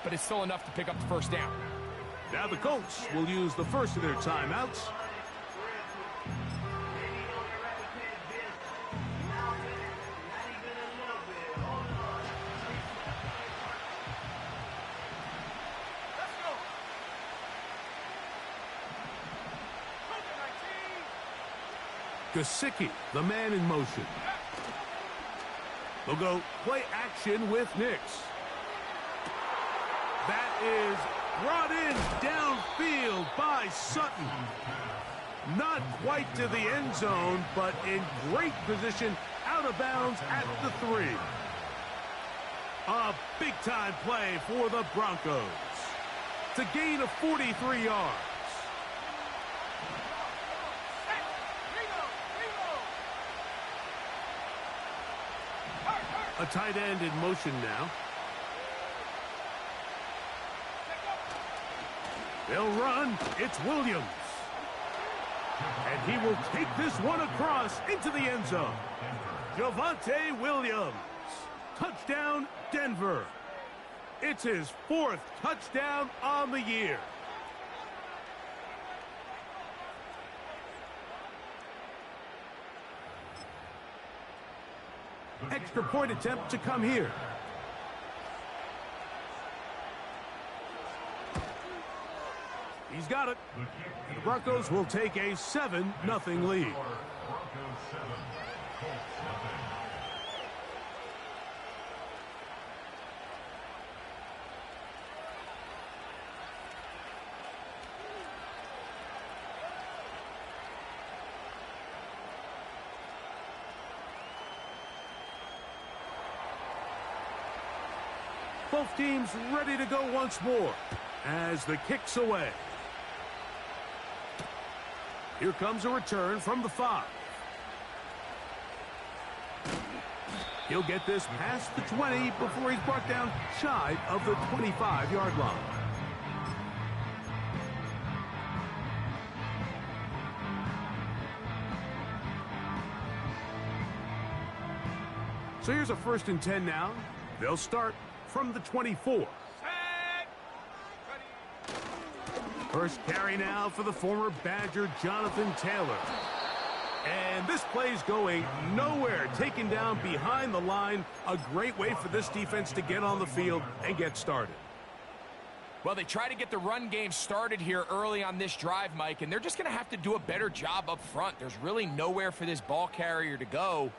but it's still enough to pick up the first down. Now the Colts will use the first of their timeouts. Gesicki, the man in motion. They'll go play action with Nix. That is brought in downfield by Sutton. Not quite to the end zone, but in great position out of bounds at the 3. A big-time play for the Broncos. It's a gain of 43 yards. A tight end in motion now. They'll run. It's Williams. And he will take this one across into the end zone. Javonte Williams. Touchdown, Denver. It's his 4th touchdown on the year. Extra point attempt to come here. He's got it. The Broncos will take a 7-0 lead. Both teams ready to go once more as the kick's away. Here comes a return from the 5. He'll get this past the 20 before he's brought down shy of the 25-yard line. So here's a 1st and 10 now. They'll start from the 24. First carry now for the former Badger, Jonathan Taylor. And this play's going nowhere. Taken down behind the line. A great way for this defense to get on the field and get started. Well, they try to get the run game started here early on this drive, Mike, and they're just going to have to do a better job up front. There's really nowhere for this ball carrier to go.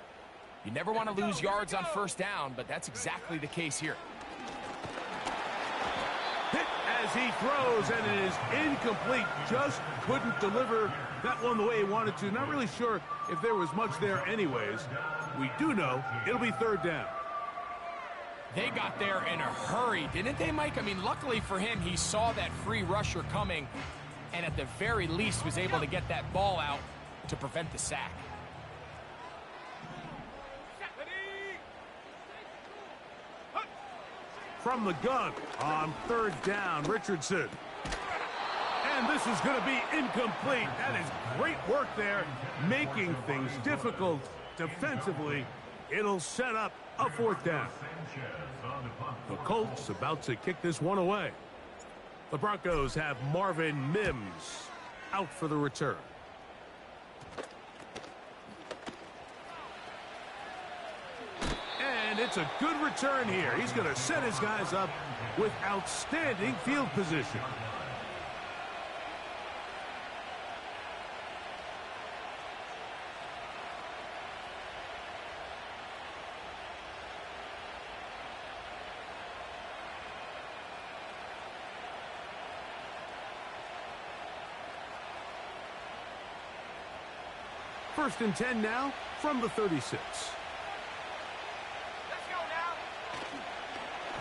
You never want to lose yards on first down, but that's exactly the case here. Hit as he throws, and it is incomplete. Just couldn't deliver that one the way he wanted to. Not really sure if there was much there anyways. We do know it'll be 3rd down. They got there in a hurry, didn't they, Mike? I mean, luckily for him, he saw that free rusher coming, and at the very least was able to get that ball out to prevent the sack. From the gun on 3rd down, Richardson. And this is going to be incomplete. That is great work there, making things difficult defensively. It'll set up a 4th down. The Colts about to kick this one away. The Broncos have Marvin Mims out for the return. And it's a good return here. He's going to set his guys up with outstanding field position. First and 10 now from the 36.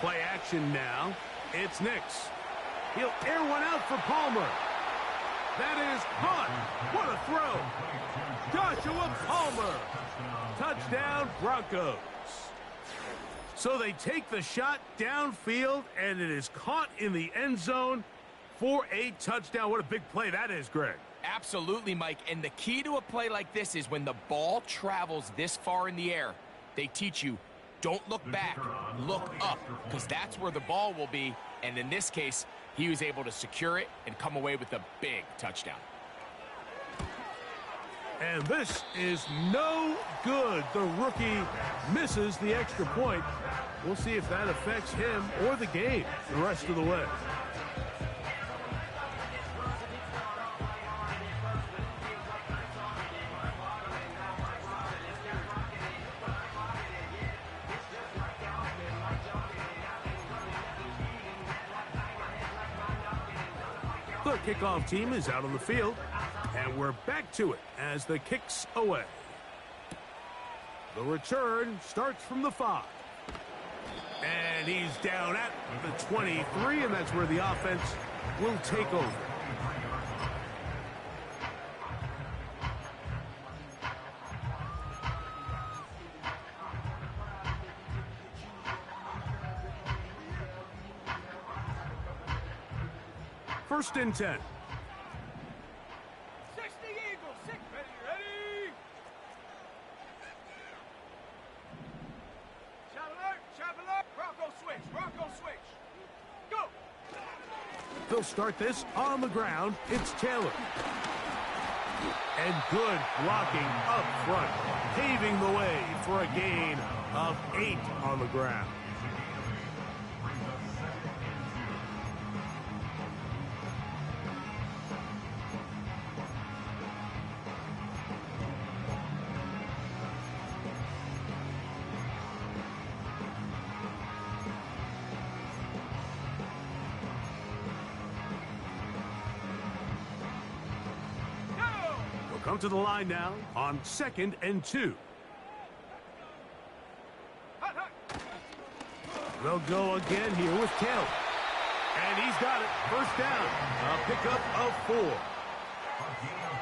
Play action now. It's Nix. He'll air one out for Palmer. That is caught. What a throw. Joshua Palmer. Touchdown, Broncos. So they take the shot downfield, and it is caught in the end zone for a touchdown. What a big play that is, Greg. Absolutely, Mike. And the key to a play like this is when the ball travels this far in the air, they teach you Don't look back, look up, because that's where the ball will be. And in this case, he was able to secure it and come away with a big touchdown. And this is no good. The rookie misses the extra point. We'll see if that affects him or the game the rest of the way. The kickoff team is out on the field, and we're back to it as the kick's away. The return starts from the 5. And he's down at the 23, and that's where the offense will take over. First and 10. 60 Eagles, 6, ready? Shot alert, Bronco switch, go! They'll start this on the ground. It's Taylor. And good blocking up front, paving the way for a gain of 8 on the ground. Come to the line now on 2nd and 2. They'll go again here with Taylor. And he's got it. First down. A pickup of 4.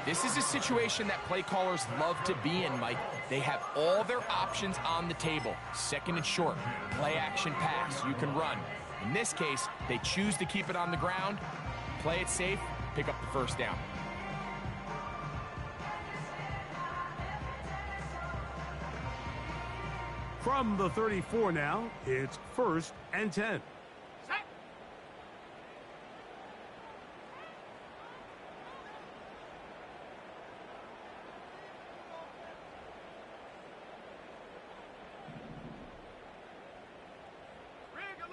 This is a situation that play callers love to be in, Mike. They have all their options on the table. 2nd and short, play action pass, you can run. In this case, they choose to keep it on the ground, play it safe, pick up the first down. From the 34 now, it's 1st and 10. Set.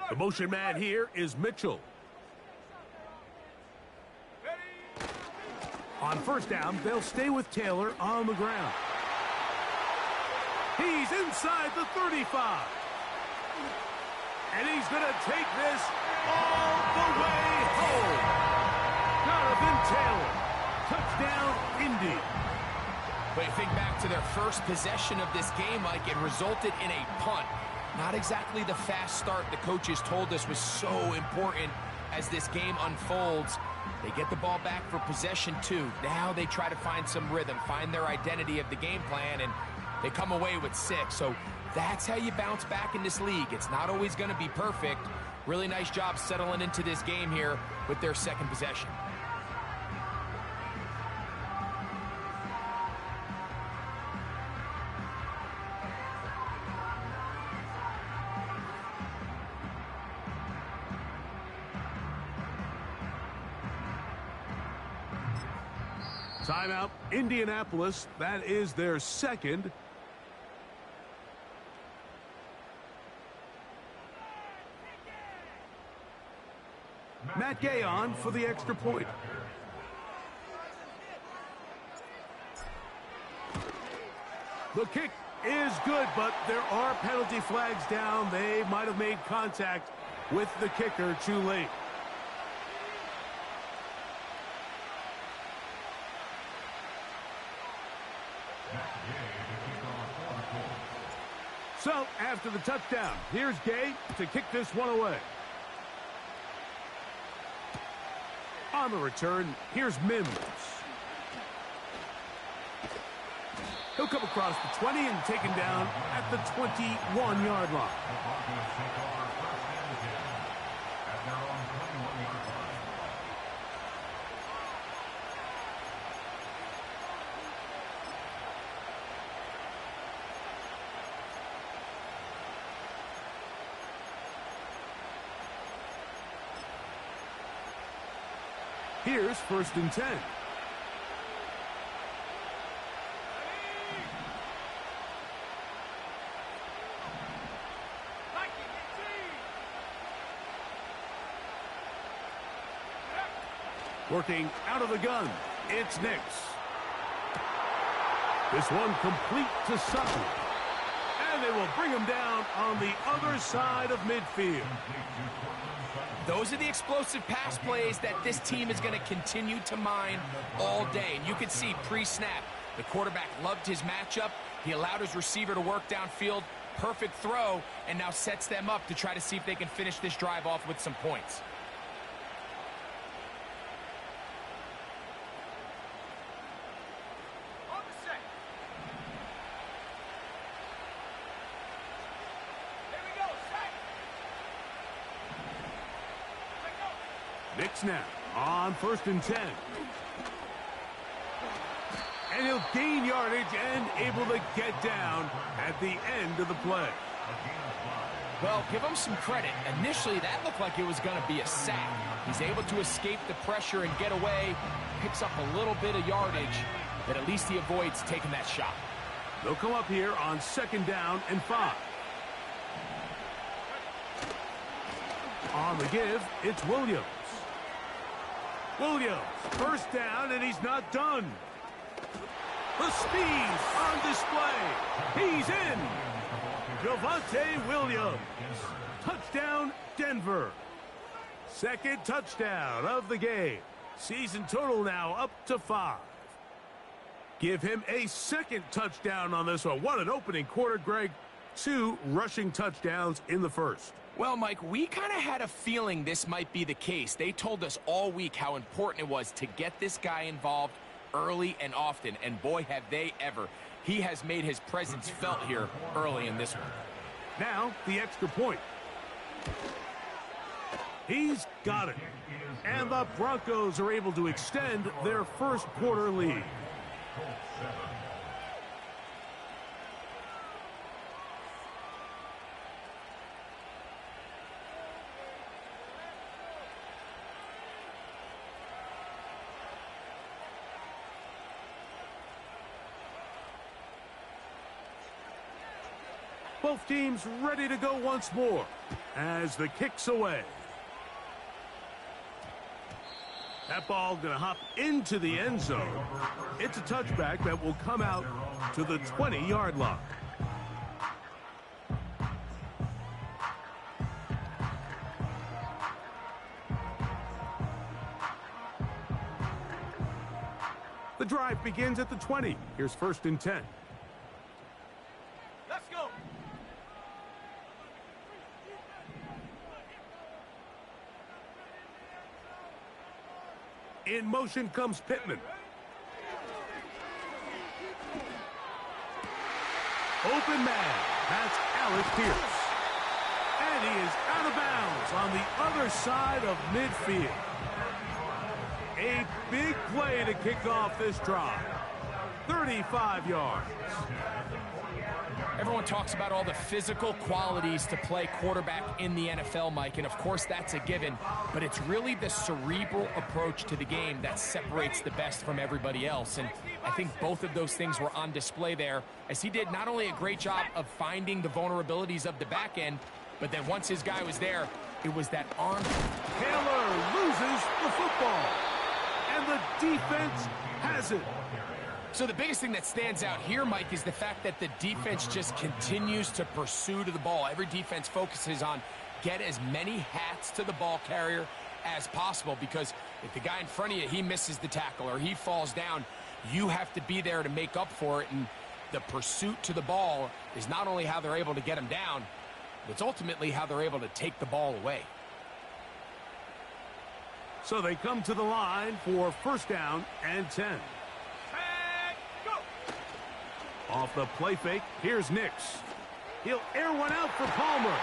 The motion man here is Mitchell. Ready? On first down, they'll stay with Taylor on the ground. He's inside the 35. And he's going to take this all the way home. Jonathan Taylor. Touchdown, Indy. But you think back to their first possession of this game, Mike, it resulted in a punt. Not exactly the fast start the coaches told us was so important as this game unfolds. They get the ball back for possession 2. Now they try to find some rhythm, find their identity of the game plan, and they come away with 6. So that's how you bounce back in this league. It's not always going to be perfect. Really nice job settling into this game here with their second possession. Timeout, Indianapolis. That is their second. Matt Gay on for the extra point. The kick is good, but there are penalty flags down. They might have made contact with the kicker too late. So, after the touchdown, here's Gay to kick this one away. On the return, here's Mims. He'll come across the 20 and taken down at the 21-yard line. Here's 1st and 10. Working out of the gun, it's Nix. This one complete to Sutton. And they will bring him down on the other side of midfield. Those are the explosive pass plays that this team is going to continue to mine all day. And you can see pre-snap, the quarterback loved his matchup. He allowed his receiver to work downfield. Perfect throw, and now sets them up to try to see if they can finish this drive off with some points. Nix now on 1st and 10. And he'll gain yardage and able to get down at the end of the play. Well, give him some credit. Initially, that looked like it was going to be a sack. He's able to escape the pressure and get away, picks up a little bit of yardage, but at least he avoids taking that shot. They'll come up here on 2nd down and 5. On the give, it's Williams. Williams, 1st down, and he's not done. The speed on display. He's in. Javonte Williams. Touchdown, Denver. 2nd touchdown of the game. Season total now up to 5. Give him a 2nd touchdown on this one. What an opening quarter, Greg. 2 rushing touchdowns in the 1st. Well, Mike, we kind of had a feeling this might be the case. They told us all week how important it was to get this guy involved early and often, and boy, have they ever. He has made his presence felt here early in this one. Now, the extra point. He's got it. And the Broncos are able to extend their 1st quarter lead. Both teams ready to go once more as the kick's away. That ball going to hop into the end zone. It's a touchback that will come out to the 20-yard line. The drive begins at the 20. Here's 1st and 10. Let's go. In motion comes Pittman. Open man. That's Alec Pierce. And he is out of bounds on the other side of midfield. A big play to kick off this drive. 35 yards. Everyone talks about all the physical qualities to play quarterback in the NFL, Mike, and of course that's a given, but it's really the cerebral approach to the game that separates the best from everybody else, and I think both of those things were on display there, as he did not only a great job of finding the vulnerabilities of the back end, but then once his guy was there, it was that arm. Taylor loses the football, and the defense has it. So the biggest thing that stands out here, Mike, is the fact that the defense just continues to pursue to the ball. Every defense focuses on get as many hats to the ball carrier as possible, because if the guy in front of you, he misses the tackle or he falls down, you have to be there to make up for it. And the pursuit to the ball is not only how they're able to get him down, but it's ultimately how they're able to take the ball away. So they come to the line for 1st down and 10. Off the play fake, here's Nix. He'll air one out for Palmer.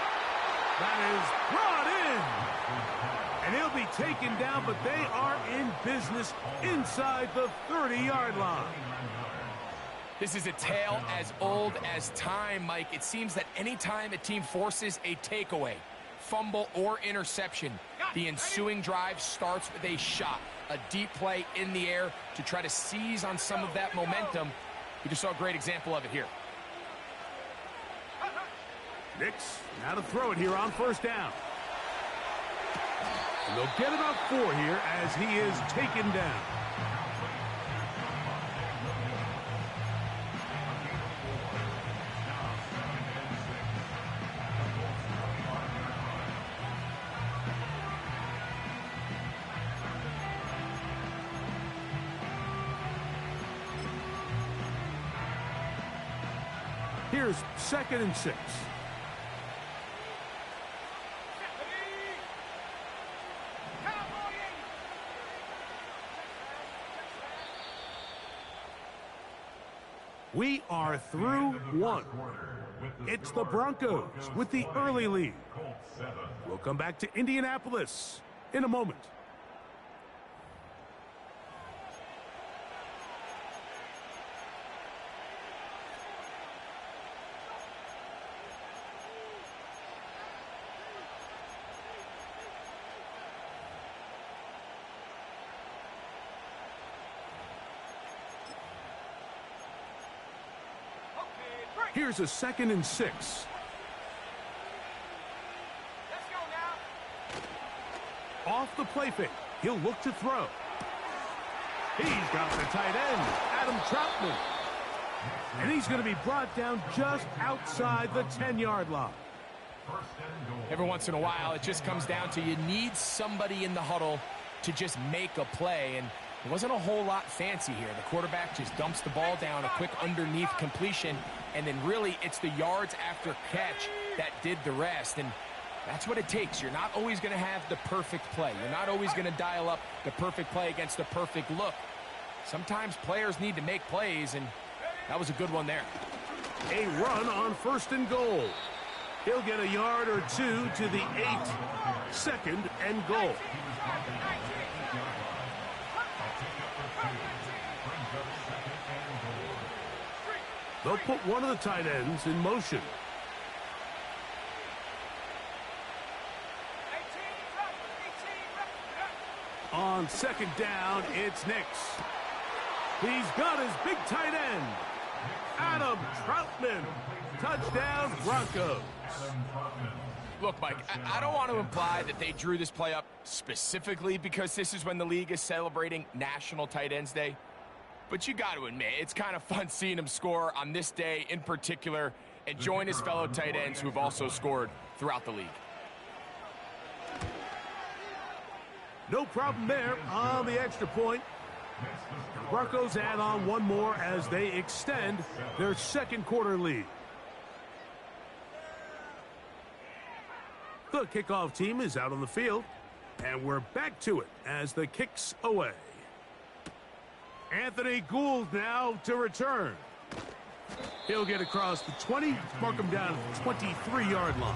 That is brought in. And he'll be taken down, but they are in business inside the 30-yard line. This is a tale as old as time, Mike. It seems that anytime a team forces a takeaway, fumble, or interception, The ensuing drive starts with a shot, a deep play in the air to try to seize on some of that momentum. We just saw a great example of it here. Nix, now to throw it here on first down. And they'll get about 4 here as he is taken down. Here's 2nd and 6. We are through 1. It's the Broncos with the early lead. We'll come back to Indianapolis in a moment. Here's a 2nd and 6. Let's go now. Off the play fake. He'll look to throw. He's got the tight end, Adam Troutman. And he's going to be brought down just outside the 10-yard line. Every once in a while, it just comes down to you need somebody in the huddle to just make a play. And it wasn't a whole lot fancy here. The quarterback just dumps the ball down, a quick underneath completion, and then really it's the yards after catch that did the rest. And that's what it takes. You're not always going to have the perfect play. You're not always going to dial up the perfect play against the perfect look. Sometimes players need to make plays, and that was a good one there. A run on 1st and goal. He'll get a yard or 2 to the 8. 2nd and goal. They'll put one of the tight ends in motion. On 2nd down, it's Nix. He's got his big tight end, Adam Troutman. Touchdown, Broncos. Look, Mike, I don't want to imply that they drew this play up specifically because this is when the league is celebrating National Tight Ends Day. But you got to admit, it's kind of fun seeing him score on this day in particular and join his fellow tight ends who have also scored throughout the league. No problem there on the extra point. Broncos add on one more as they extend their 2nd quarter lead. The kickoff team is out on the field, and we're back to it as the kick's away. Anthony Gould now to return. He'll get across the 20, mark him down at the 23-yard line.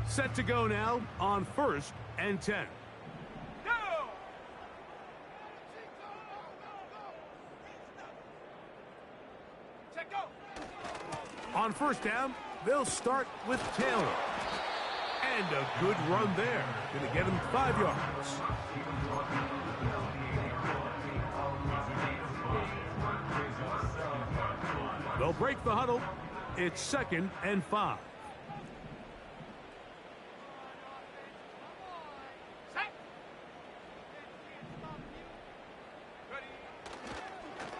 Set to go now on 1st and 10. On 1st down, they'll start with Taylor. And a good run there. Going to get him 5 yards. They'll break the huddle. It's 2nd and 5.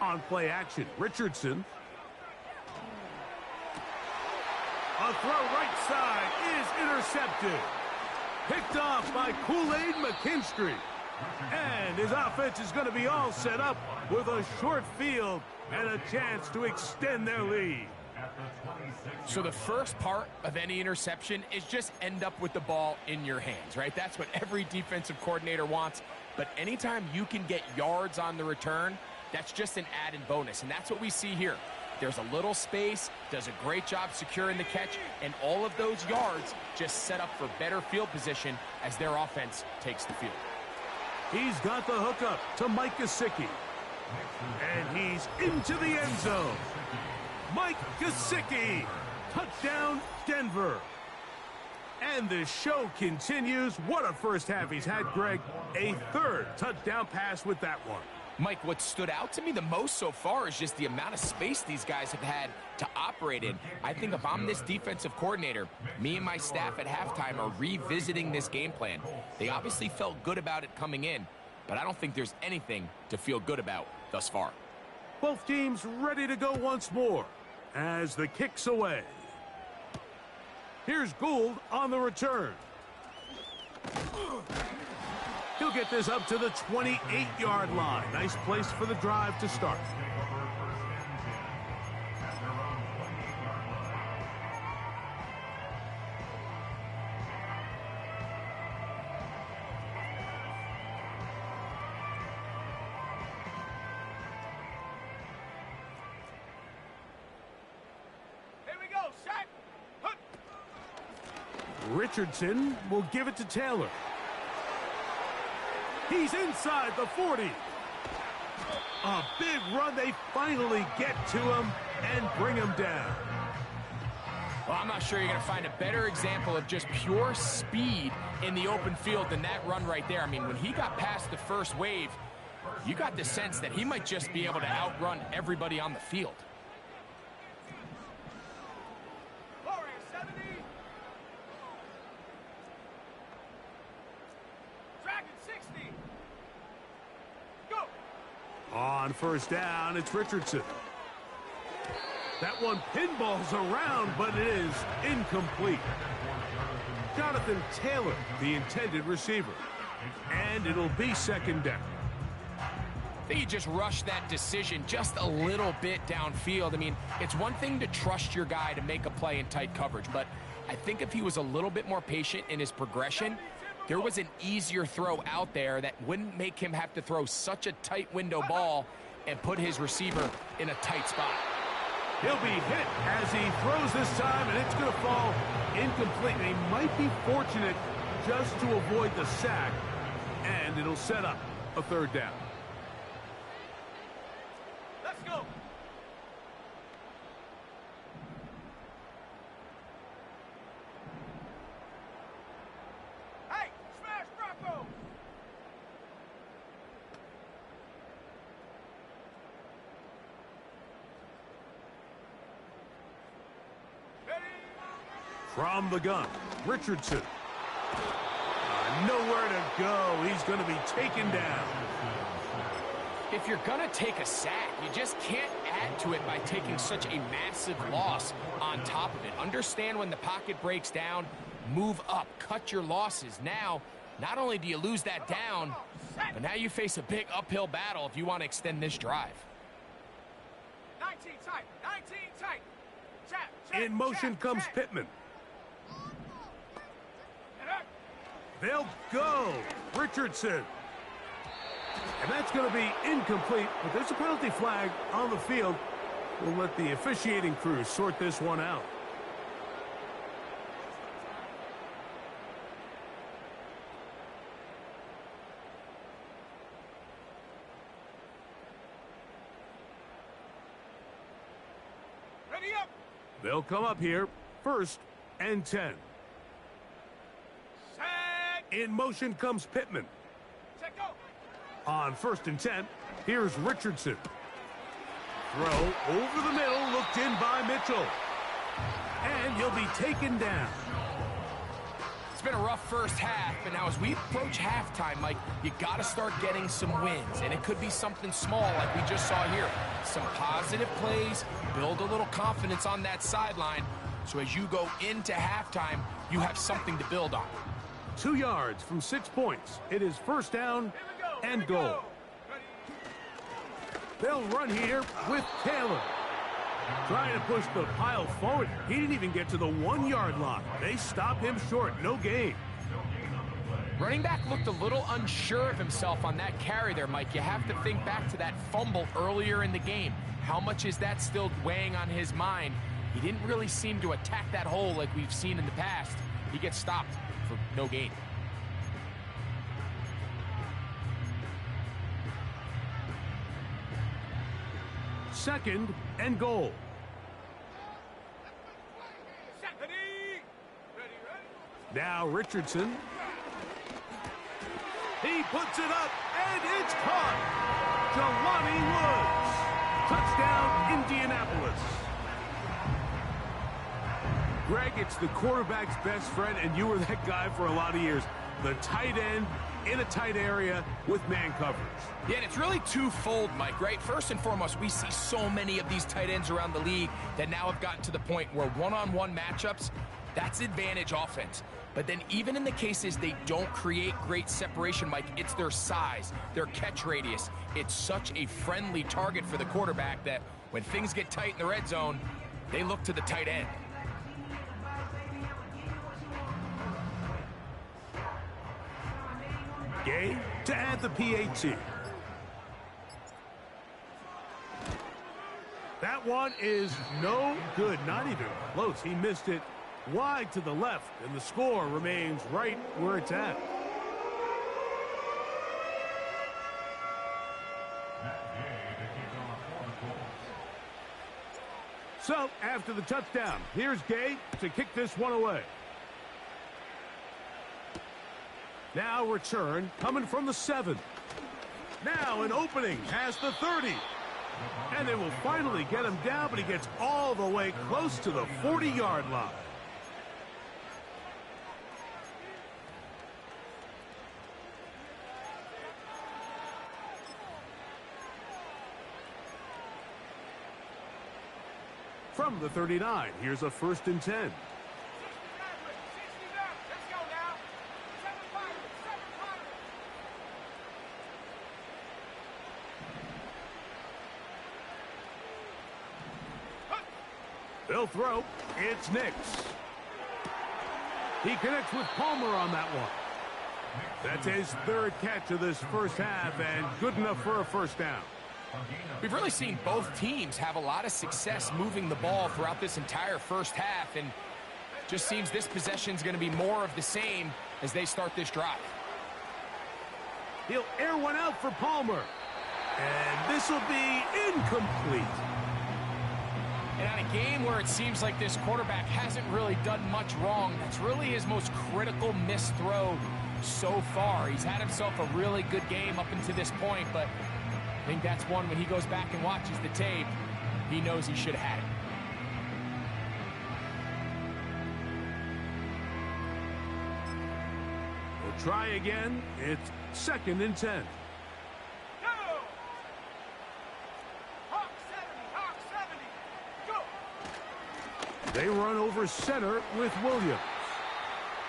On play action, Richardson. A throw right side is intercepted. Picked off by Kool-Aid McKinstry. And his offense is going to be all set up with a short field and a chance to extend their lead. So the first part of any interception is just end up with the ball in your hands, right? That's what every defensive coordinator wants. But anytime you can get yards on the return, that's just an added bonus. And that's what we see here. There's a little space, does a great job securing the catch, and all of those yards just set up for better field position as their offense takes the field. He's got the hookup to Mike Gesicki. And he's into the end zone. Mike Gesicki. Touchdown, Denver. And the show continues. What a first half he's had, Greg. A third touchdown pass with that one. Mike, what stood out to me the most so far is just the amount of space these guys have had to operate in. I think if I'm this defensive coordinator, me and my staff at halftime are revisiting this game plan. They obviously felt good about it coming in, but I don't think there's anything to feel good about thus far. Both teams ready to go once more as the kick's away. Here's Gould on the return. He'll get this up to the 28-yard line. Nice place for the drive to start. Here we go, sack. Hook. Richardson will give it to Taylor. He's inside the 40. A big run. They finally get to him and bring him down. Well, I'm not sure you're going to find a better example of just pure speed in the open field than that run right there. I mean, when he got past the first wave, you got the sense that he might just be able to outrun everybody on the field. Warrior 70. Dragon 60. Go. On first down, it's Richardson. That one pinballs around, but it is incomplete. Jonathan Taylor, the intended receiver. And it'll be second down. I think he just rushed that decision just a little bit downfield. I mean, it's one thing to trust your guy to make a play in tight coverage, but I think if he was a little bit more patient in his progression, there was an easier throw out there that wouldn't make him have to throw such a tight window ball and put his receiver in a tight spot. He'll be hit as he throws this time, and it's going to fall incomplete. They might be fortunate just to avoid the sack, and it'll set up a third down. Let's go. Hey, smash Bronco. Ready. From the gun, Richardson. Nowhere to go. He's going to be taken down. If you're going to take a sack, you just can't add to it by taking such a massive loss on top of it. Understand when the pocket breaks down, move up, cut your losses. Now, not only do you lose that down, but now you face a big uphill battle if you want to extend this drive. 19 tight. 19 tight. Chap, In motion comes Pittman. They'll go. Richardson. And that's going to be incomplete, but there's a penalty flag on the field. We'll let the officiating crew sort this one out. Ready up. They'll come up here, 1st and 10. Sack. In motion comes Pittman. Check go. On 1st and 10, here's Richardson. Throw over the middle, looked in by Mitchell. And he'll be taken down. It's been a rough first half, but now as we approach halftime, Mike, you got to start getting some wins. And it could be something small like we just saw here. Some positive plays, build a little confidence on that sideline. So as you go into halftime, you have something to build on. 2 yards from 6 points. It is first down and goal. They'll run here with Taylor. Trying to push the pile forward. He didn't even get to the 1-yard line. They stop him short. No gain. Running back looked a little unsure of himself on that carry there, Mike. You have to think back to that fumble earlier in the game. How much is that still weighing on his mind? He didn't really seem to attack that hole like we've seen in the past. He gets stopped for no gain. 2nd and goal. Set. Ready. Ready, ready. Now Richardson. He puts it up, and it's caught. Jelani Woods. Touchdown, Indianapolis. Greg, it's the quarterback's best friend, and you were that guy for a lot of years. The tight end in a tight area with man coverage. Yeah, and it's really twofold, Mike, right? First and foremost, we see so many of these tight ends around the league that now have gotten to the point where one-on-one matchups, that's advantage offense. But then even in the cases they don't create great separation, Mike, it's their size, their catch radius. It's such a friendly target for the quarterback that when things get tight in the red zone, they look to the tight end. Gay to add the PAT. That one is no good, not even close. He missed it wide to the left, and the score remains right where it's at. So, after the touchdown, here's Gay to kick this one away. Now return coming from the 7. Now an opening past the 30. And they will finally get him down, but he gets all the way close to the 40-yard line. From the 39, here's a 1st and 10. They'll throw. It's Nix. He connects with Palmer on that one. That's his 3rd catch of this first half, and good enough for a 1st down. We've really seen both teams have a lot of success moving the ball throughout this entire first half, and just seems this possession is going to be more of the same as they start this drive. He'll air one out for Palmer, and this will be incomplete. And on a game where it seems like this quarterback hasn't really done much wrong, that's really his most critical missed throw so far. He's had himself a really good game up until this point, but I think that's one when he goes back and watches the tape, he knows he should have had it. We'll try again. It's 2nd and 10. They run over center with Williams.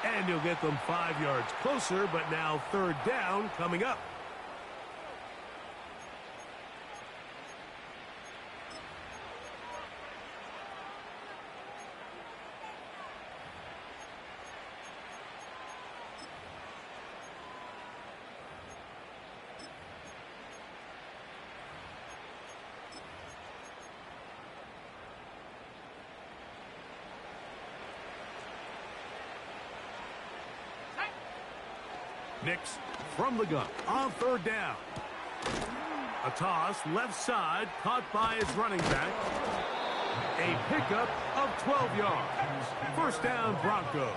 And he'll get them 5 yards closer, but now 3rd down coming up. Nix from the gun on 3rd down. A toss left side caught by his running back. A pickup of 12 yards. 1st down Broncos.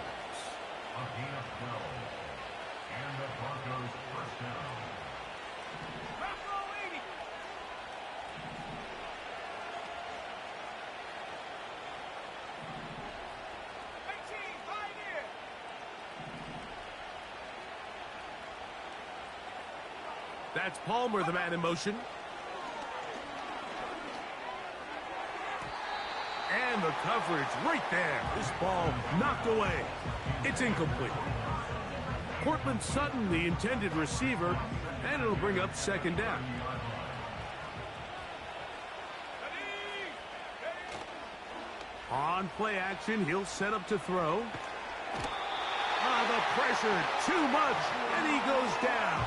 And the Broncos 1st down. That's Palmer, the man in motion. And the coverage right there. This ball knocked away. It's incomplete. Cortland Sutton, the intended receiver, and it'll bring up 2nd down. On play action, he'll set up to throw. The pressure, too much, and he goes down.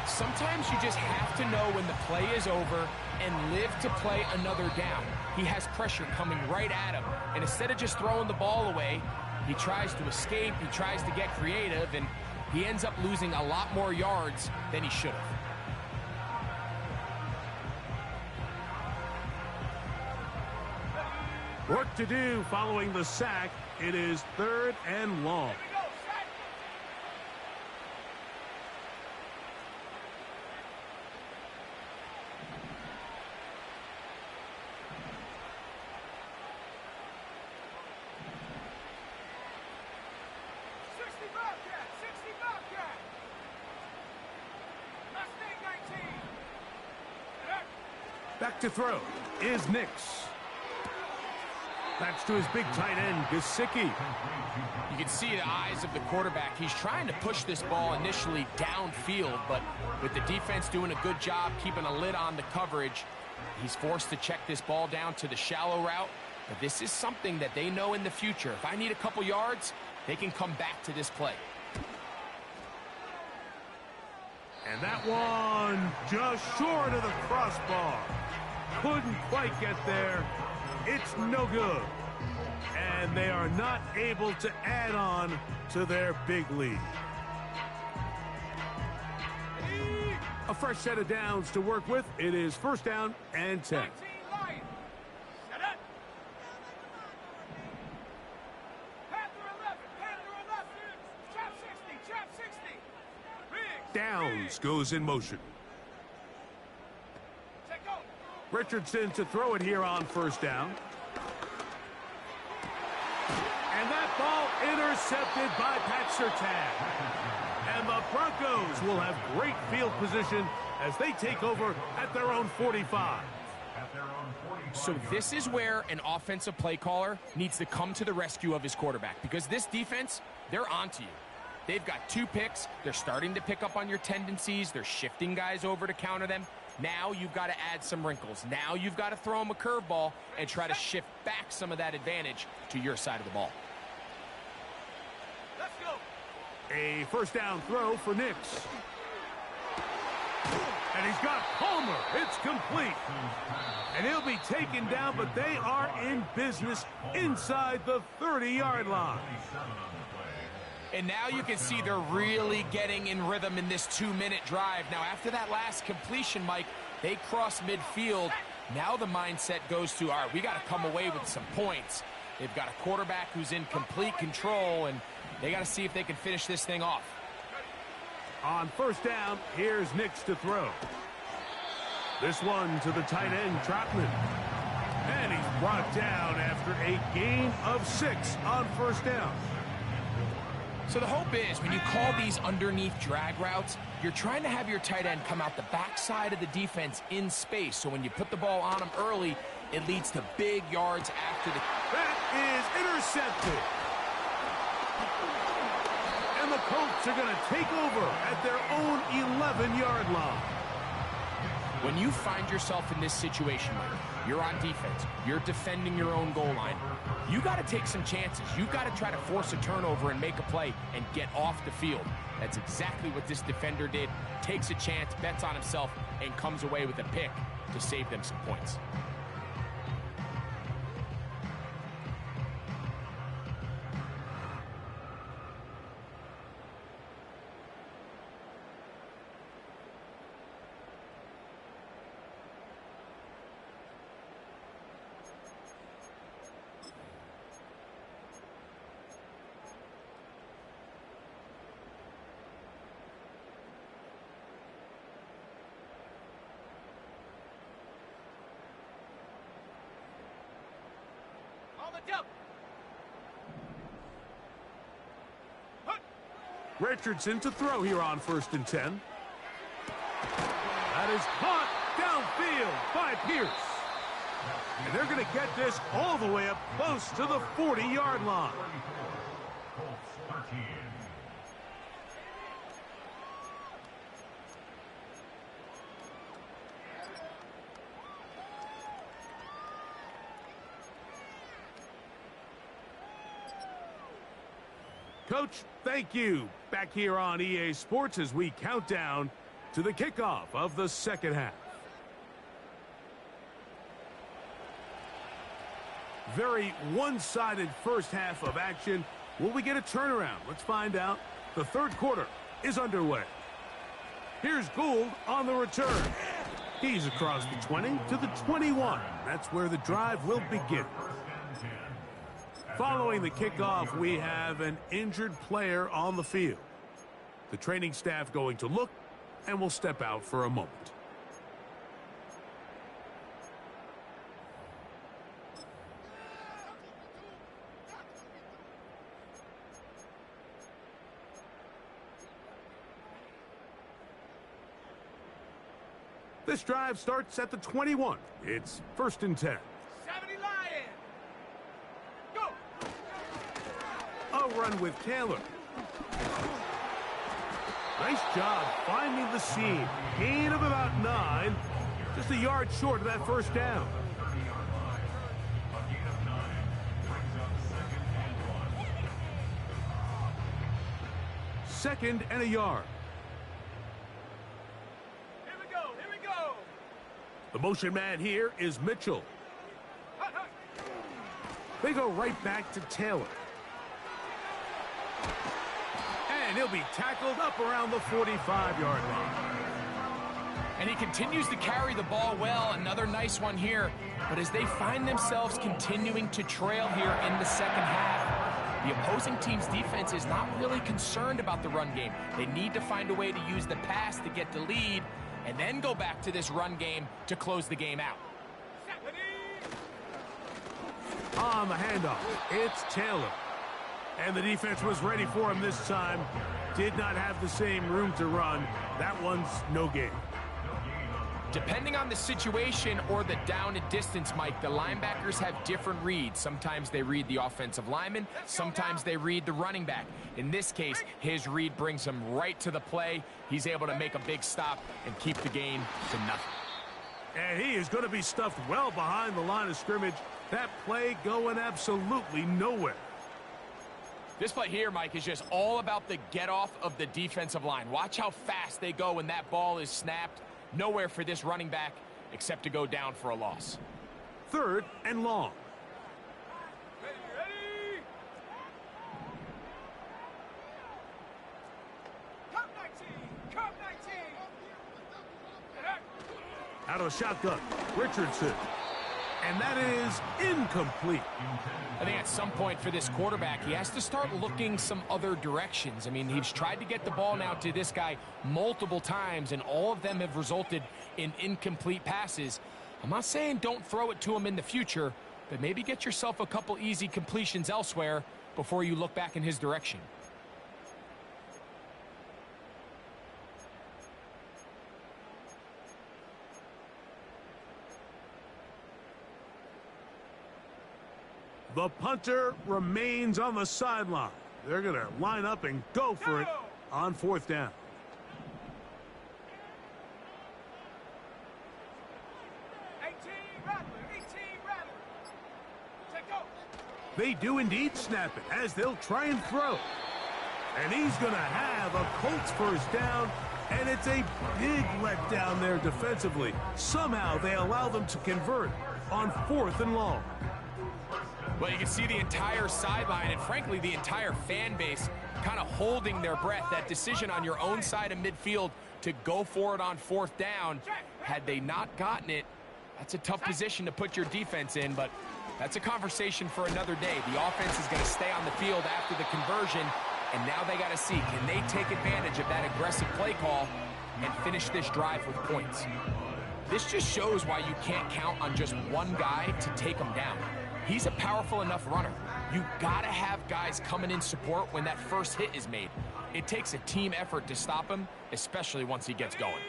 Sometimes you just have to know when the play is over and live to play another down. He has pressure coming right at him, and instead of just throwing the ball away, he tries to escape, he tries to get creative, and he ends up losing a lot more yards than he should have. Work to do following the sack. It is 3rd and long. Here we go, set. Sixty Bobcat. Mustang 19. Back to throw is Nix. That's to his big tight end, Gesicki. You can see the eyes of the quarterback. He's trying to push this ball initially downfield, but with the defense doing a good job keeping a lid on the coverage, he's forced to check this ball down to the shallow route. But this is something that they know in the future. If I need a couple yards, they can come back to this play. And that one just short of the crossbar. Couldn't quite get there. It's no good. And they are not able to add on to their big lead. A fresh set of downs to work with. It is 1st down and 10. 19 Lions. Set up. Panther 11. Chop 60. Riggs. Downs goes in motion. Check out. Richardson to throw it here on 1st down. And that ball intercepted by Pat Surtain. And the Broncos will have great field position as they take over at their own 45. So this is where an offensive play caller needs to come to the rescue of his quarterback, because this defense, they're onto you. They've got 2 picks. They're starting to pick up on your tendencies. They're shifting guys over to counter them. Now you've got to add some wrinkles. Now you've got to throw them a curveball and try to shift back some of that advantage to your side of the ball. Let's go. A 1st down throw for Nix. And he's got Palmer. It's complete. And he'll be taken down, but they are in business inside the 30-yard line. And now you can see they're really getting in rhythm in this 2-minute drive. Now, after that last completion, Mike, they cross midfield. Now the mindset goes to, all right, we got to come away with some points. They've got a quarterback who's in complete control, and they got to see if they can finish this thing off. On 1st down, here's Nix to throw. This one to the tight end, Trotman. And he's brought down after a gain of 6 on 1st down. So the hope is when you call these underneath drag routes, you're trying to have your tight end come out the backside of the defense in space. So when you put the ball on him early, it leads to big yards after the... That is intercepted. And the Colts are going to take over at their own 11-yard line. When you find yourself in this situation, Mike, you're on defense, you're defending your own goal line, you got to take some chances. You've got to try to force a turnover and make a play and get off the field. That's exactly what this defender did. Takes a chance, bets on himself, and comes away with a pick to save them some points. Richardson to throw here on 1st and 10. That is caught downfield by Pierce. And they're going to get this all the way up close to the 40-yard line. Coach, thank you. Back here on EA Sports as we count down to the kickoff of the 2nd half. Very one-sided first half of action. Will we get a turnaround? Let's find out. The 3rd quarter is underway. Here's Gould on the return. He's across the 20 to the 21. That's where the drive will begin. Following the kickoff, we have an injured player on the field. The training staff going to look and will step out for a moment. This drive starts at the 21. It's 1st and 10. 70 Lion. Go. A run with Taylor. Nice job finding the seam. Gain of about 9. Just a yard short of that first down. Second and a yard. Here we go. Here we go. The motion man here is Mitchell. Hut, hut. They go right back to Taylor. And he'll be tackled up around the 45-yard line. And he continues to carry the ball well. Another nice one here. But as they find themselves continuing to trail here in the second half, the opposing team's defense is not really concerned about the run game. They need to find a way to use the pass to get the lead and then go back to this run game to close the game out. On the handoff, it's Taylor. And the defense was ready for him this time. Did not have the same room to run. That one's no gain. Depending on the situation or the down and distance, Mike, the linebackers have different reads. Sometimes they read the offensive lineman. Sometimes they read the running back. In this case, his read brings him right to the play. He's able to make a big stop and keep the gain to nothing. And he is going to be stuffed well behind the line of scrimmage. That play going absolutely nowhere. This play here, Mike, is just all about the get-off of the defensive line. Watch how fast they go when that ball is snapped. Nowhere for this running back except to go down for a loss. 3rd and long. Ready. Cup 19. Cup 19. Out of the shotgun, Richardson. And that is incomplete. I think at some point for this quarterback, he has to start looking some other directions. I mean, he's tried to get the ball now to this guy multiple times, and all of them have resulted in incomplete passes. I'm not saying don't throw it to him in the future, but maybe get yourself a couple easy completions elsewhere before you look back in his direction. The punter remains on the sideline. They're going to line up and go for it on 4th down. They do indeed snap it as they'll try and throw. And he's going to have a Colts first down, and it's a big letdown there defensively. Somehow they allow them to convert on 4th and long. Well, you can see the entire sideline and, frankly, the entire fan base kind of holding their breath. That decision on your own side of midfield to go for it on 4th down, had they not gotten it, that's a tough position to put your defense in, but that's a conversation for another day. The offense is going to stay on the field after the conversion, and now they got to see, can they take advantage of that aggressive play call and finish this drive with points? This just shows why you can't count on just one guy to take them down. He's a powerful enough runner. You got to have guys coming in support when that first hit is made. It takes a team effort to stop him, especially once he gets going.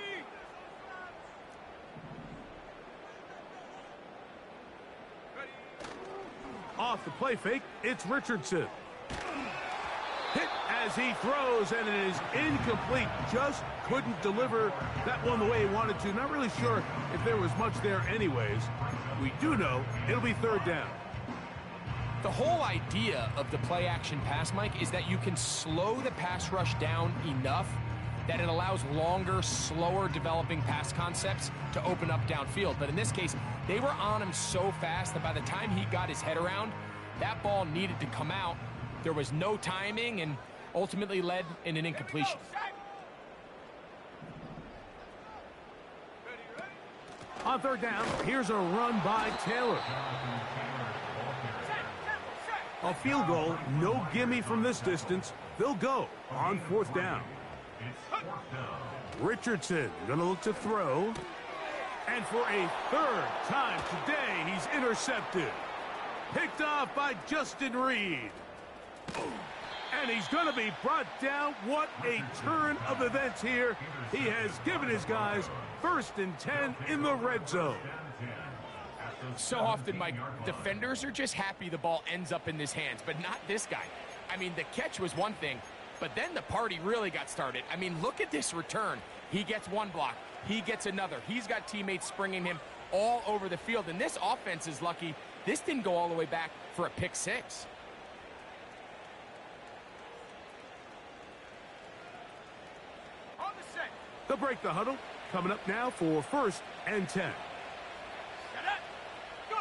Off the play fake, it's Richardson. Hit as he throws, and it is incomplete. Just couldn't deliver that one the way he wanted to. Not really sure if there was much there anyways. We do know it'll be 3rd down. The whole idea of the play-action pass, Mike, is that you can slow the pass rush down enough that it allows longer, slower developing pass concepts to open up downfield. But in this case, they were on him so fast that by the time he got his head around, that ball needed to come out. There was no timing and ultimately led in an incompletion. On 3rd down, here's a run by Taylor. A field goal, no gimme from this distance. They'll go on 4th down. Richardson gonna look to throw. And for a 3rd time today, he's intercepted. Picked off by Justin Reed. And he's gonna be brought down. What a turn of events here. He has given his guys 1st and 10 in the red zone. So often, Mike, defenders are just happy the ball ends up in his hands, but not this guy. I mean, the catch was one thing, but then the party really got started. I mean, look at this return. He gets one block. He gets another. He's got teammates springing him all over the field, and this offense is lucky this didn't go all the way back for a pick 6. On the set. They'll break the huddle. Coming up now for 1st and 10. Get it. Go.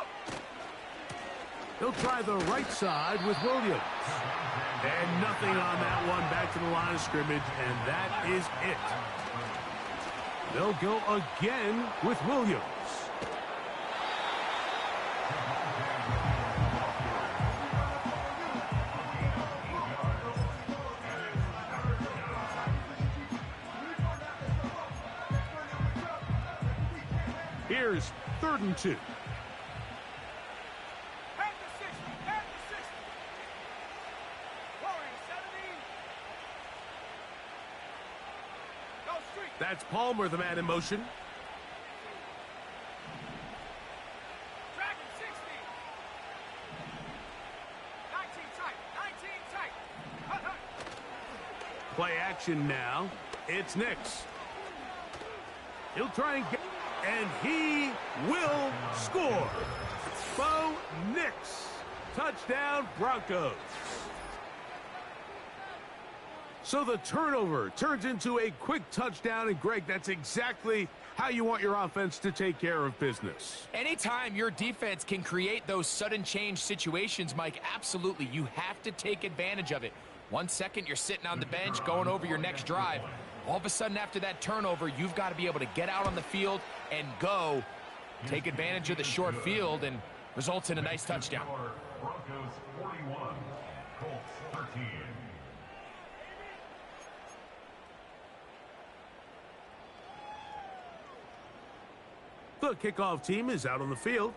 They'll try the right side with Williams. And nothing on that one. Back to the line of scrimmage, and that is it. They'll go again with Williams. Here's 3rd and 2. At the 60. At the 60. Warring 70. Go street. That's Palmer, the man in motion. Dragon 60. 19 tight. 19 tight. Hut, hut. Play action now. It's Nix. He'll try and get... And he will score. Bo Nix. Touchdown, Broncos. So the turnover turns into a quick touchdown. And, Greg, that's exactly how you want your offense to take care of business. Anytime your defense can create those sudden change situations, Mike, absolutely, you have to take advantage of it. 1 second, you're sitting on the bench going over your next drive. All of a sudden, after that turnover, you've got to be able to get out on the field and go. Take advantage of the short field, and results in a nice touchdown. Broncos 41, Colts 13. The kickoff team is out on the field,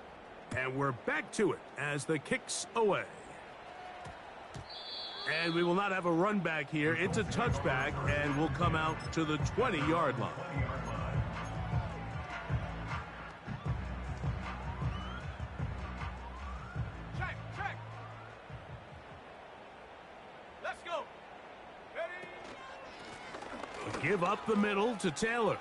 and we're back to it as the kick's away. And we will not have a run back here. It's a touchback, and we'll come out to the 20-yard line. Check. Check. Let's go. Ready. Give up the middle to Taylor.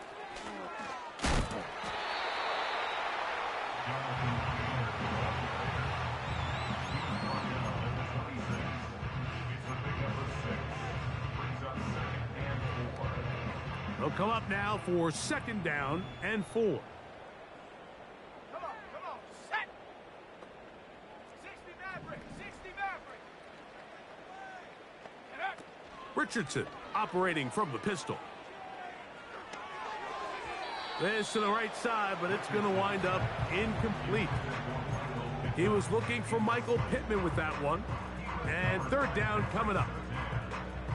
They'll come up now for 2nd down and 4. Come on. Set. 60 Maverick. 60 Maverick. Get up. Richardson operating from the pistol. This to the right side, but it's going to wind up incomplete. He was looking for Michael Pittman with that one. And 3rd down coming up.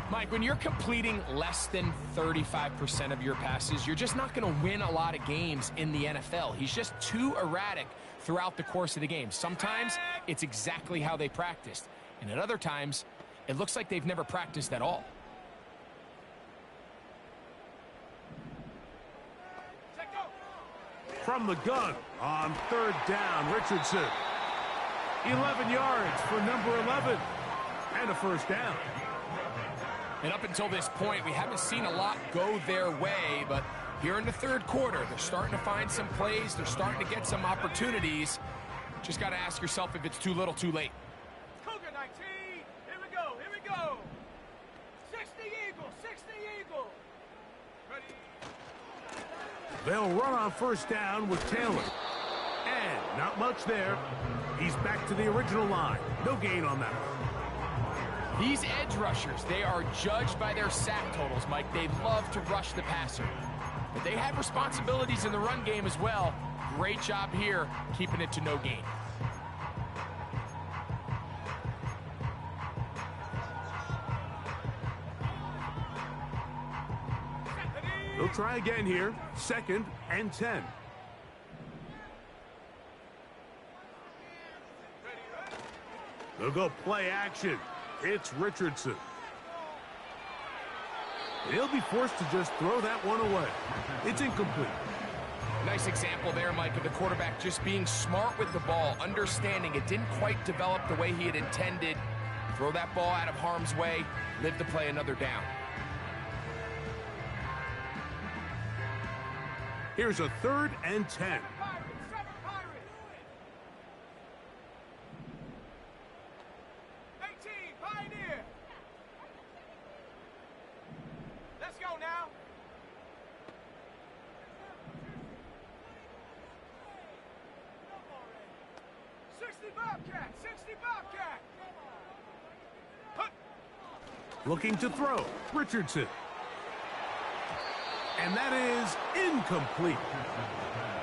Mike, when you're completing less than 35% of your passes, you're just not going to win a lot of games in the NFL. He's just too erratic throughout the course of the game. Sometimes it's exactly how they practiced, and at other times, it looks like they've never practiced at all. Check go. From the gun on 3rd down, Richardson. 11 yards for number 11. And a 1st down. And up until this point, we haven't seen a lot go their way, but here in the 3rd quarter, they're starting to find some plays. They're starting to get some opportunities. Just got to ask yourself if it's too little, too late. Cougar 19. Here we go. 60 Eagle. 60 Eagle. Ready. They'll run on 1st down with Taylor. And not much there. He's back to the original line. No gain on that one. These edge rushers, they are judged by their sack totals, Mike. They love to rush the passer. But they have responsibilities in the run game as well. Great job here, keeping it to no gain. They'll try again here. 2nd and 10. They'll go play action. It's Richardson. He'll be forced to just throw that one away. It's incomplete. Nice example there, Mike, of the quarterback just being smart with the ball, understanding it didn't quite develop the way he had intended. Throw that ball out of harm's way, live to play another down. Here's a 3rd and 10. Let's go now. 60 Bobcat, 60 Bobcat. Looking to throw. Richardson. And that is incomplete.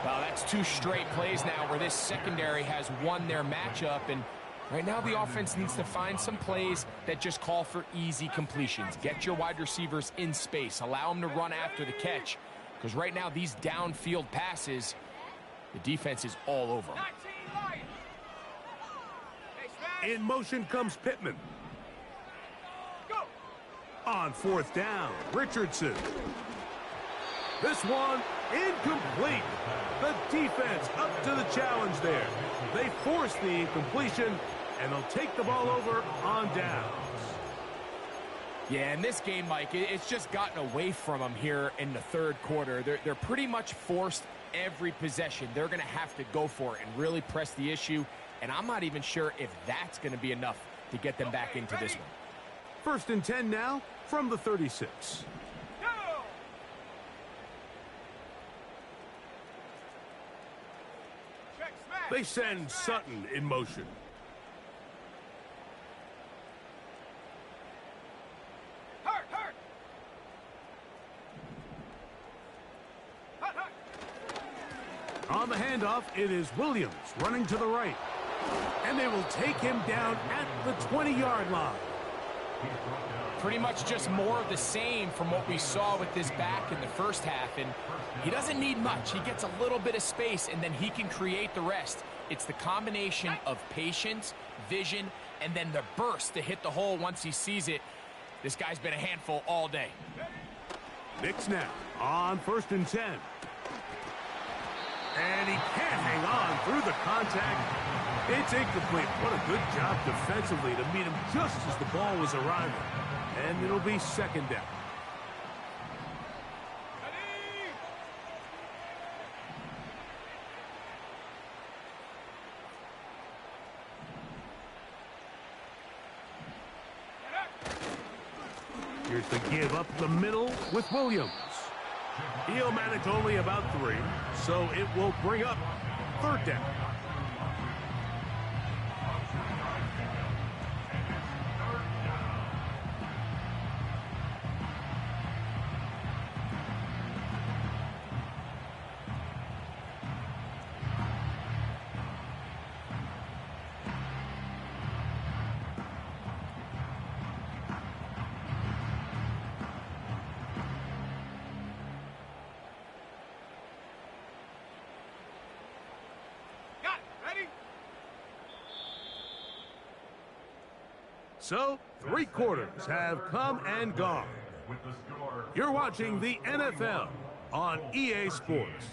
Well, that's 2 straight plays now where this secondary has won their matchup, and right now the offense needs to find some plays that just call for easy completions. Get your wide receivers in space. Allow them to run after the catch, because right now these downfield passes, the defense is all over them. In motion comes Pittman. Go. On 4th down, Richardson. This one incomplete. The defense up to the challenge there. They force the incompletion, and they'll take the ball over on downs. Yeah, in this game, Mike, it's just gotten away from them here in the 3rd quarter. They're pretty much forced every possession. They're going to have to go for it and really press the issue, and I'm not even sure if that's going to be enough to get them back into this one. 1st and 10 now from the 36. They send Sutton in motion. Hurt. On the handoff, it is Williams running to the right. And they will take him down at the 20-yard line. Pretty much just more of the same from what we saw with this back in the first half, and he doesn't need much. He gets a little bit of space, and then he can create the rest. It's the combination of patience, vision, and then the burst to hit the hole once he sees it. This guy's been a handful all day. Nick snap on 1st and 10. And he can't hang on through the contact. It's incomplete. What a good job defensively to meet him just as the ball was arriving. And it'll be 2nd down. Here's the give up the middle with Williams. He'll manage only about 3, so it will bring up 3rd down. So, 3 quarters have come and gone. You're watching the NFL on EA Sports.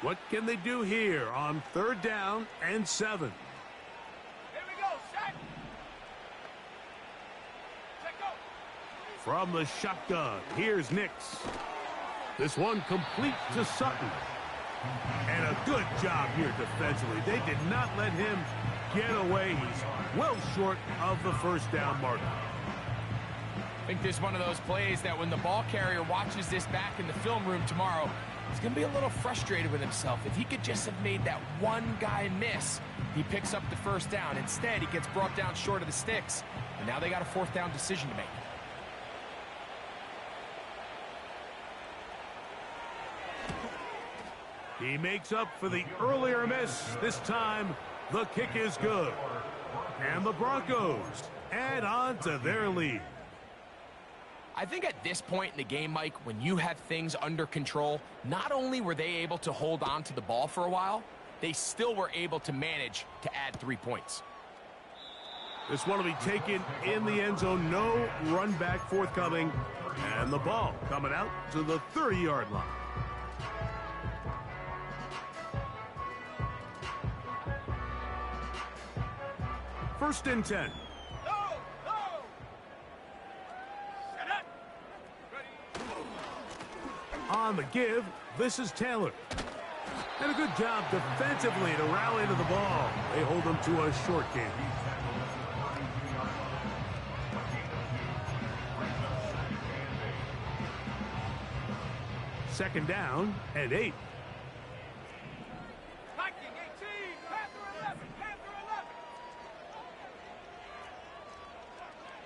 What can they do here on 3rd down and 7? Here we go, set. Check go. From the shotgun, here's Nix. This one complete to Sutton. And a good job here defensively. They did not let him get away. He's well short of the 1st down marker. I think this is one of those plays that when the ball carrier watches this back in the film room tomorrow, he's going to be a little frustrated with himself. If he could just have made that one guy miss, he picks up the 1st down. Instead, he gets brought down short of the sticks, and now they got a 4th down decision to make. He makes up for the earlier miss. This time, The kick is good. And the Broncos add on to their lead. I think at this point in the game, Mike, when you have things under control, not only were they able to hold on to the ball for a while, they still were able to manage to add 3 points. This one will be taken in the end zone. No run back forthcoming. And the ball coming out to the 30-yard line. First and 10. On the give, this is Taylor. And a good job defensively to rally to the ball. They hold them to a short game. Second down and 8. Viking 18, Panther 11, Panther 11.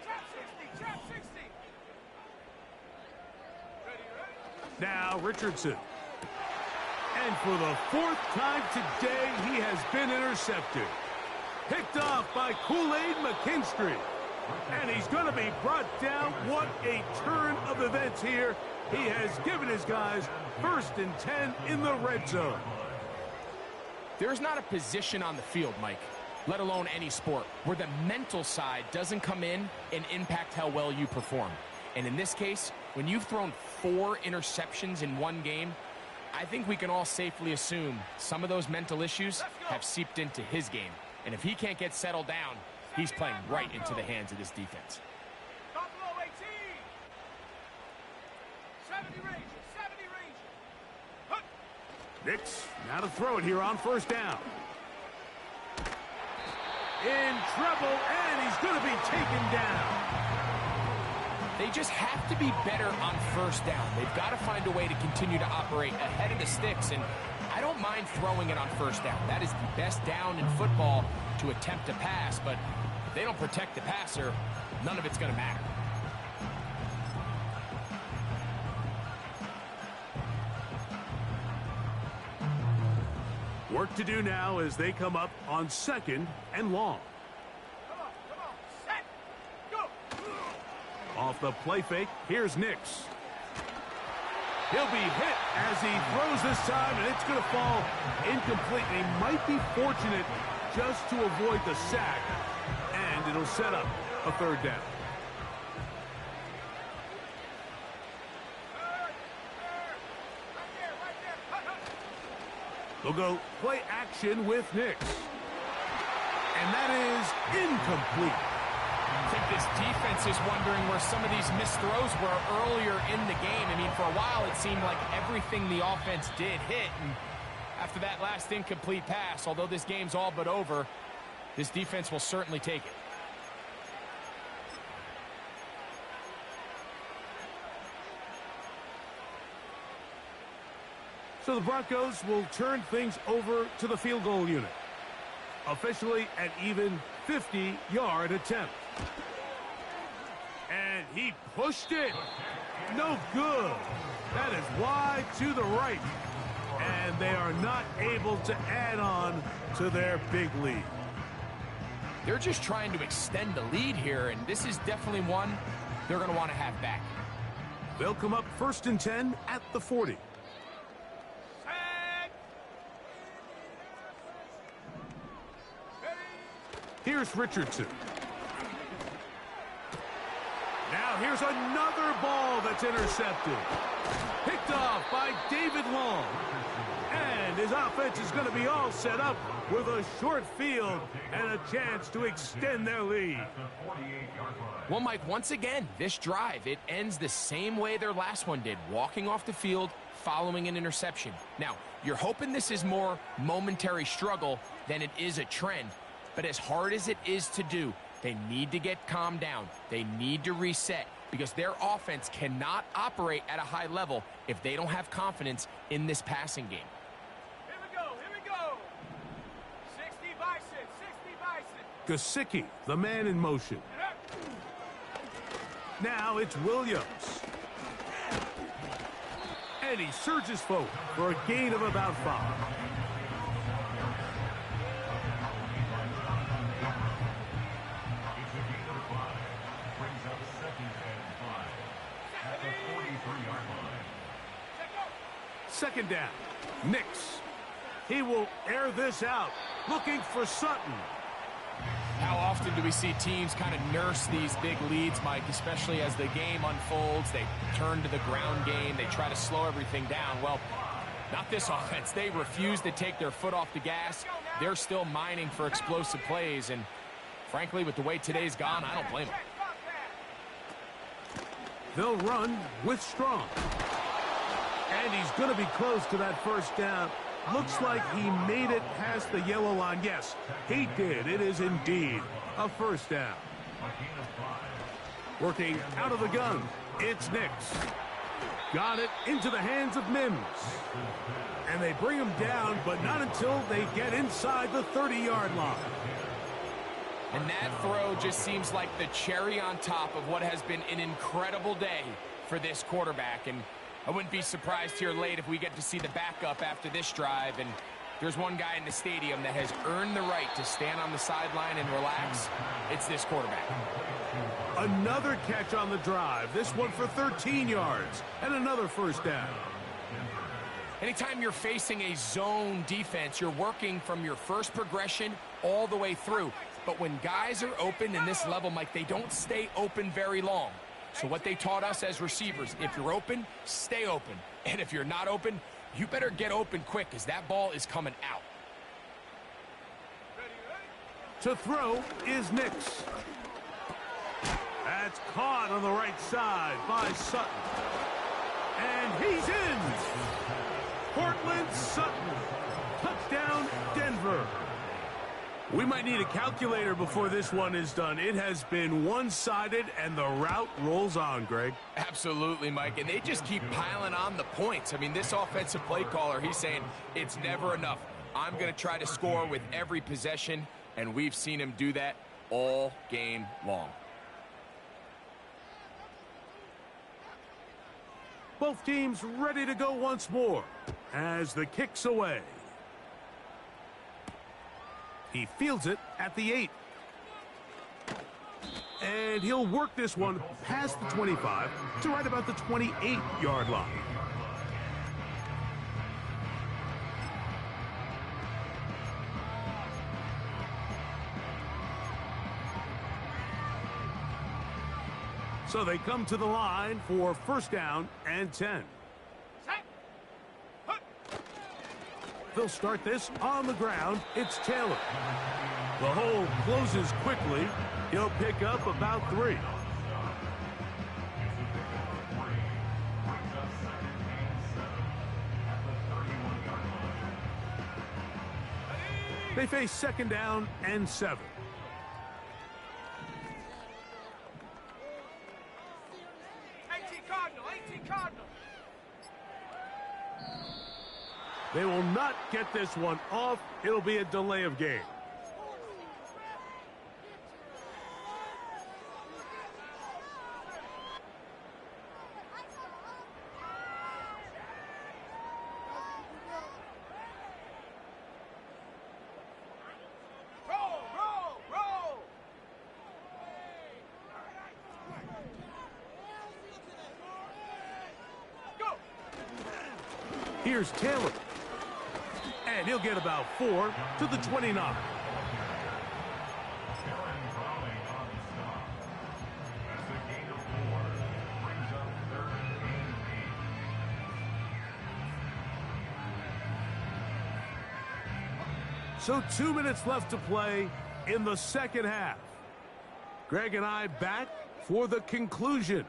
Trap 60, trap 60. Ready, ready? Now Richardson. And for the 4th time today, he has been intercepted. Picked off by Kool-Aid McKinstry. And he's going to be brought down. What a turn of events here. He has given his guys 1st and 10 in the red zone. There's not a position on the field, Mike, let alone any sport, where the mental side doesn't come in and impact how well you perform. And in this case, when you've thrown 4 interceptions in one game, I think we can all safely assume some of those mental issues have seeped into his game. And if he can't get settled down, he's playing right into the hands of this defense. Buffalo 18. 70 Rangers, 70 Rangers. Hook. Nix, now to throw it here on first down. In trouble, and he's going to be taken down. They just have to be better on first down. They've got to find a way to continue to operate ahead of the sticks, and I don't mind throwing it on first down. That is the best down in football to attempt to pass, but if they don't protect the passer, none of it's going to matter. Work to do now as they come up on 2nd and long. Come on, set, go. Off the play fake, here's Nix. He'll be hit as he throws this time, and it's going to fall incomplete. He might be fortunate just to avoid the sack, and it'll set up a 3rd down. They'll go play action with Nix. And that is incomplete. I think this defense is wondering where some of these missed throws were earlier in the game. I mean, for a while, it seemed like everything the offense did hit. And after that last incomplete pass, although this game's all but over, this defense will certainly take it. So the Broncos will turn things over to the field goal unit. Officially an even 50-yard attempt. And he pushed it. No good. That is wide to the right. And they are not able to add on to their big lead. They're just trying to extend the lead here, and this is definitely one they're going to want to have back. They'll come up 1st and 10 at the 40. Here's Richardson. Now here's another ball that's intercepted. Picked off by David Long. And his offense is going to be all set up with a short field and a chance to extend their lead. Well, Mike, once again, this drive, it ends the same way their last one did, walking off the field, following an interception. Now, you're hoping this is more momentary struggle than it is a trend. But as hard as it is to do, they need to get calmed down. They need to reset because their offense cannot operate at a high level if they don't have confidence in this passing game. Here we go. 60 Bison, 60 Bison. Gesicki, the man in motion. Now it's Williams. And he surges forward for a gain of about 5. At the 43-yard line. Second down. Nix. He will air this out, looking for Sutton. How often do we see teams kind of nurse these big leads, Mike, especially as the game unfolds? They turn to the ground game. They try to slow everything down. Well, not this offense. They refuse to take their foot off the gas. They're still mining for explosive plays. And frankly, with the way today's gone, I don't blame them. They'll run with Strong. And he's going to be close to that first down. Looks like he made it past the yellow line. Yes, he did. It is indeed a first down. Working out of the gun, it's Nix. Got it into the hands of Mims. And they bring him down, but not until they get inside the 30-yard line. And that throw just seems like the cherry on top of what has been an incredible day for this quarterback. And I wouldn't be surprised here late if we get to see the backup after this drive. And there's one guy in the stadium that has earned the right to stand on the sideline and relax. It's this quarterback. Another catch on the drive. This one for 13 yards and another first down. Anytime you're facing a zone defense, you're working from your first progression all the way through. But when guys are open in this level, Mike, they don't stay open very long. So what they taught us as receivers, if you're open, stay open. And if you're not open, you better get open quick because that ball is coming out. To throw is Nix. That's caught on the right side by Sutton. And he's in. Cortland Sutton. Touchdown, Denver. We might need a calculator before this one is done. It has been one-sided, and the route rolls on, Greg. Absolutely, Mike, and they just keep piling on the points. I mean, this offensive play caller, he's saying it's never enough. I'm going to try to score with every possession, and we've seen him do that all game long. Both teams ready to go once more as the kick's away. He fields it at the 8. And he'll work this one past the 25 to right about the 28-yard line. So they come to the line for first down and 10. They'll start this on the ground. It's Taylor. The hole closes quickly. He'll pick up about 3. They face second down and 7. They will not get this one off. It'll be a delay of game. Roll! Go! Here's Taylor. And he'll get about 4 to the 29. So 2 minutes left to play in the second half. Greg and I back for the conclusion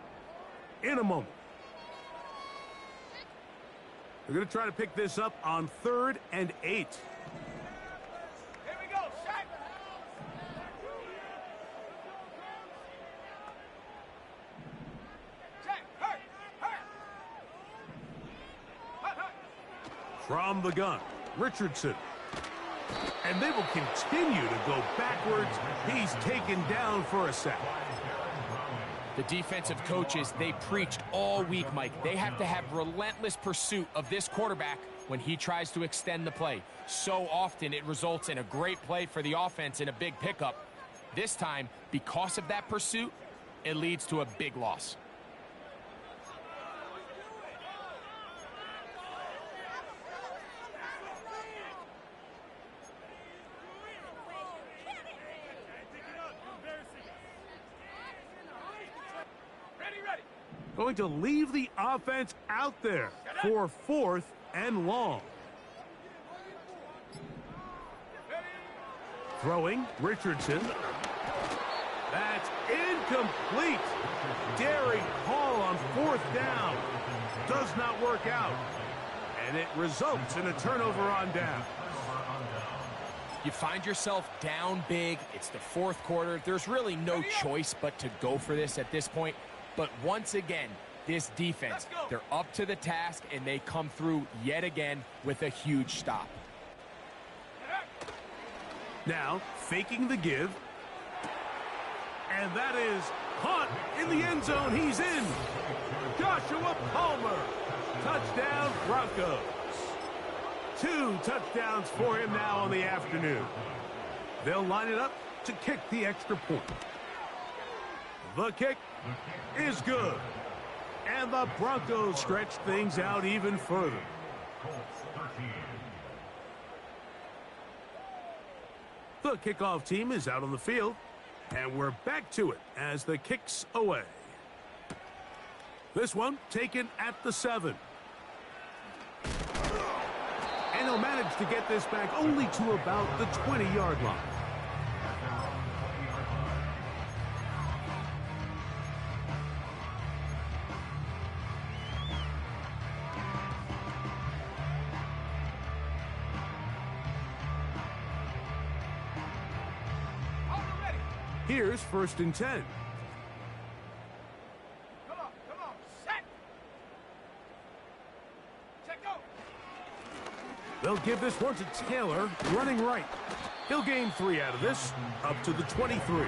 in a moment. We're going to try to pick this up on 3rd and 8. Here we go, set. Check, hurt. From the gun, Richardson. And they will continue to go backwards. He's taken down for a sack. The defensive coaches, they preached all week, Mike. They have to have relentless pursuit of this quarterback when he tries to extend the play. So often it results in a great play for the offense and a big pickup. This time, because of that pursuit, It leads to a big loss. Ready. Going to leave the offense out there for 4th and long. Throwing, Richardson. That's incomplete. Daring call on 4th down. Does not work out. And it results in a turnover on down. You find yourself down big. It's the 4th quarter. There's really no choice but to go for this at this point. But once again, this defense, they're up to the task, and they come through yet again with a huge stop. Now, faking the give. And that is caught in the end zone. He's in. Joshua Palmer. Touchdown, Broncos. 2 touchdowns for him now on the afternoon. They'll line it up to kick the extra point. The kick is good. And the Broncos stretch things out even further. The kickoff team is out on the field. And we're back to it as the kick's away. This one taken at the 7. And he'll manage to get this back only to about the 20-yard line. Here's 1st and 10. Come on. Set. Check go. They'll give this one to Taylor, running right. He'll gain 3 out of this, up to the 23.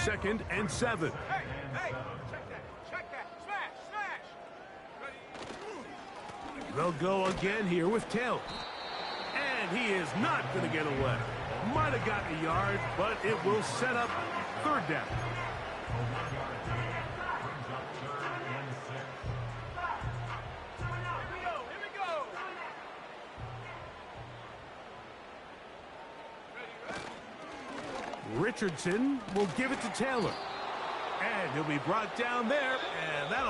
Second and 7. Hey. Check that. Smash. Ready. They'll go again here with Taylor. And he is not going to get away. Might have gotten a yard, but it will set up 3rd down. Here we go. Richardson will give it to Taylor. And he'll be brought down there, and that'll